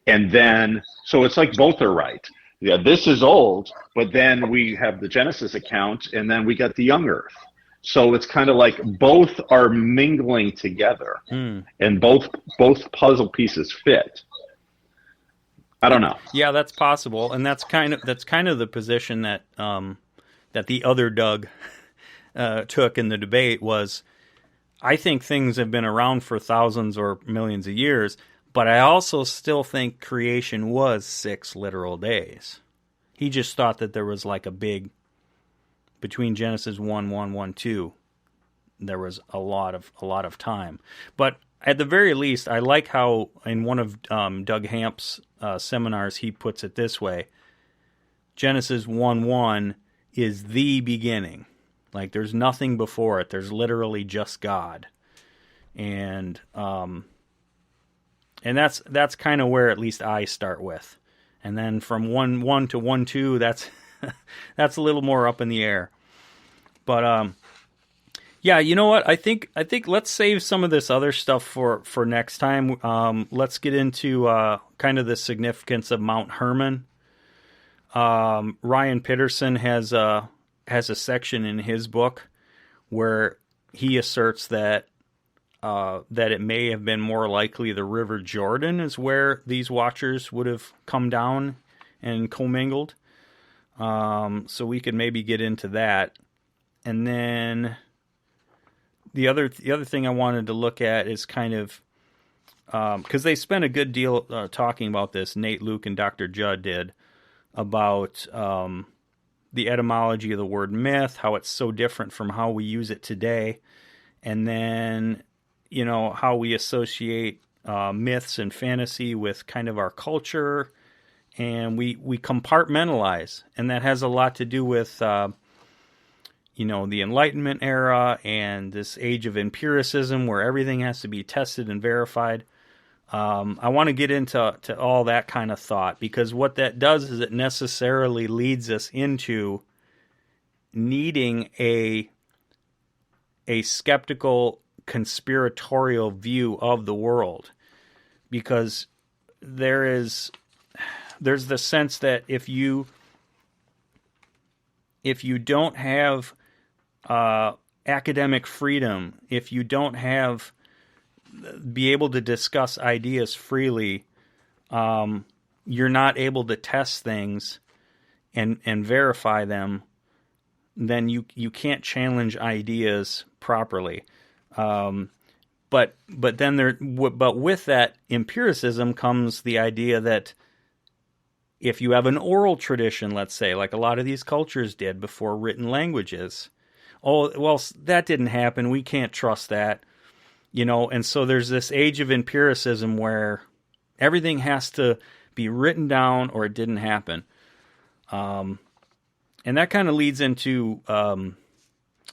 And then, so it's like both are right. Yeah, this is old, but then we have the Genesis account, and then we got the young Earth. So it's kind of like both are mingling together, and both puzzle pieces fit. I don't know. Yeah, that's possible, and that's kind of the position that that the other Doug took in the debate was, I think things have been around for thousands or millions of years, but I also still think creation was 6 literal days. He just thought that there was like a big, between Genesis 1:1, 1:2, there was a lot of time. But at the very least, I like how in one of Doug Hamp's seminars he puts it this way: Genesis 1:1 is the beginning. Like there's nothing before it. There's literally just God, and that's kind of where at least I start with, and then from 1:1 to 1:2, that's a little more up in the air. But yeah, you know what? I think let's save some of this other stuff for next time. Let's get into kind of the significance of Mount Hermon. Ryan Pitterson has a section in his book where he asserts that it may have been more likely the River Jordan is where these watchers would have come down and commingled. So we could maybe get into that. And then the other thing I wanted to look at is kind of, because they spent a good deal talking about this, Nate Luke and Dr. Judd did, about the etymology of the word myth, how it's so different from how we use it today, and then, how we associate myths and fantasy with kind of our culture, and we compartmentalize, and that has a lot to do with the Enlightenment era and this age of empiricism where everything has to be tested and verified. I want to get into all that kind of thought, because what that does is it necessarily leads us into needing a skeptical, conspiratorial view of the world, because there's the sense that if you don't have academic freedom, if you don't be able to discuss ideas freely, you're not able to test things and verify them, then you can't challenge ideas properly. But with that empiricism comes the idea that if you have an oral tradition, let's say, like a lot of these cultures did before written languages, that didn't happen, we can't trust that. And so there's this age of empiricism where everything has to be written down or it didn't happen. And that kind of leads into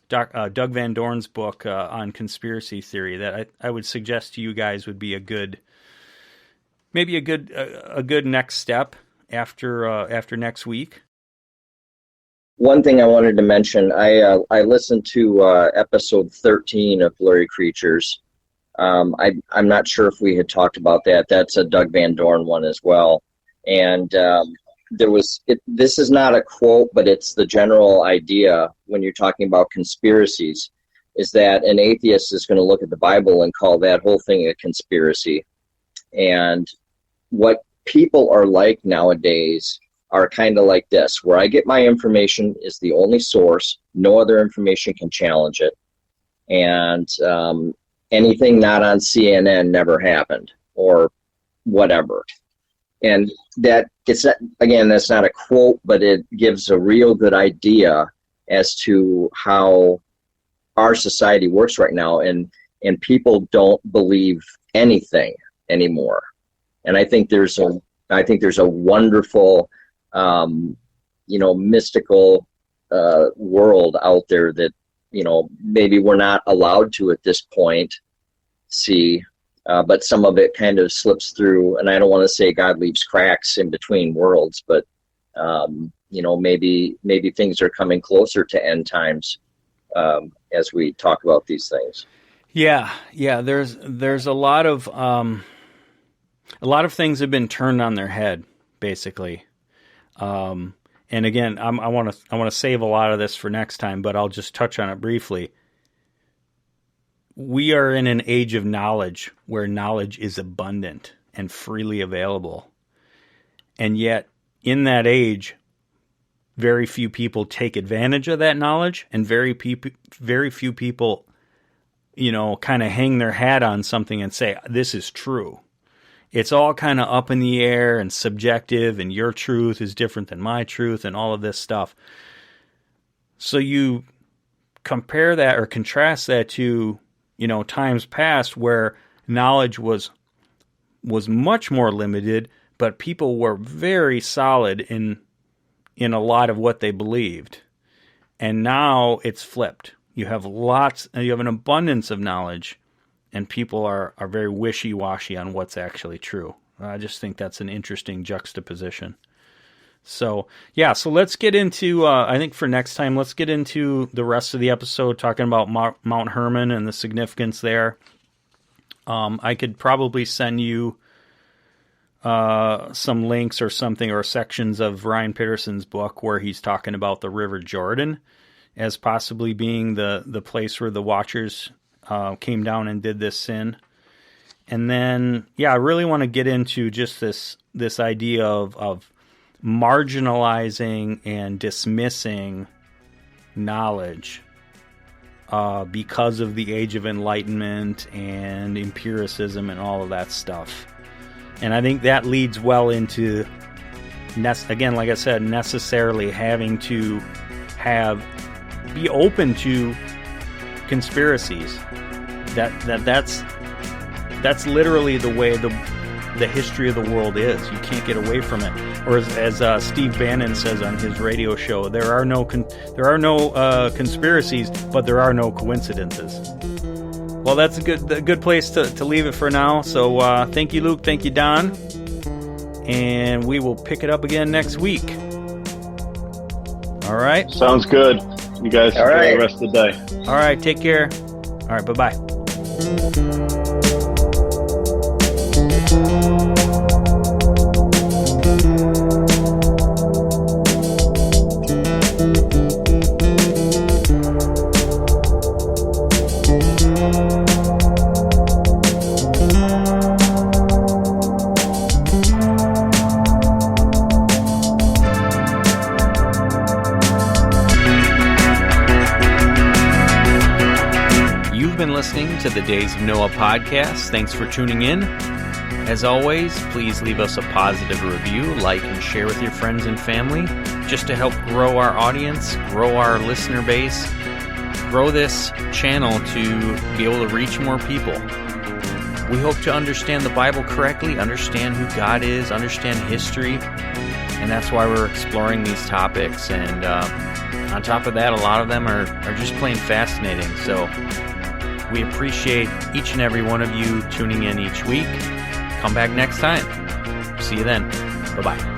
Doug Van Dorn's book on conspiracy theory that I would suggest to you guys would be a good next step after next week. One thing I wanted to mention, I listened to episode 13 of Blurry Creatures. I'm not sure if we had talked about that. That's a Doug Van Dorn one as well. And this is not a quote, but it's the general idea when you're talking about conspiracies, is that an atheist is going to look at the Bible and call that whole thing a conspiracy. And what people are like nowadays are kind of like this: where I get my information is the only source. No other information can challenge it. And anything not on CNN never happened, or whatever. And that's not a quote, but it gives a real good idea as to how our society works right now. And people don't believe anything anymore. And I think there's a wonderful, mystical world out there that, maybe we're not allowed to at this point see, but some of it kind of slips through. And I don't want to say God leaves cracks in between worlds, but maybe things are coming closer to end times as we talk about these things. Yeah. There's a lot of things have been turned on their head, basically. And again, I want to save a lot of this for next time, but I'll just touch on it briefly. We are in an age of knowledge where knowledge is abundant and freely available. And yet, in that age, very few people take advantage of that knowledge, and very few people, kind of hang their hat on something and say, this is true. It's all kind of up in the air and subjective, and your truth is different than my truth and all of this stuff. So you compare that or contrast that to, times past where knowledge was much more limited, but people were very solid in a lot of what they believed. And now it's flipped. You have an abundance of knowledge, and people are very wishy-washy on what's actually true. I just think that's an interesting juxtaposition. So let's get into, I think for next time, let's get into the rest of the episode talking about Mount Hermon and the significance there. I could probably send you some links or something or sections of Ryan Peterson's book where he's talking about the River Jordan as possibly being the place where the Watchers came down and did this sin. And then, I really want to get into just this idea of marginalizing and dismissing knowledge because of the Age of Enlightenment and empiricism and all of that stuff. And I think that leads well into, again, like I said, necessarily having to be open to conspiracies. That's literally the way the history of the world is. You can't get away from it. Or as Steve Bannon says on his radio show, there are no conspiracies, but there are no coincidences. Well, that's a good place to leave it for now. So thank you, Luke. Thank you, Don. And we will pick it up again next week. All right. Sounds good. You guys enjoy the rest of the day. All right. Take care. All right. Bye-bye. Listening to the Days of Noah podcast. Thanks for tuning in. As always, please leave us a positive review, like and share with your friends and family, just to help grow our audience, grow our listener base, grow this channel to be able to reach more people. We hope to understand the Bible correctly, understand who God is, understand history, and that's why we're exploring these topics. And on top of that, a lot of them are just plain fascinating. So we appreciate each and every one of you tuning in each week. Come back next time. See you then. Bye-bye.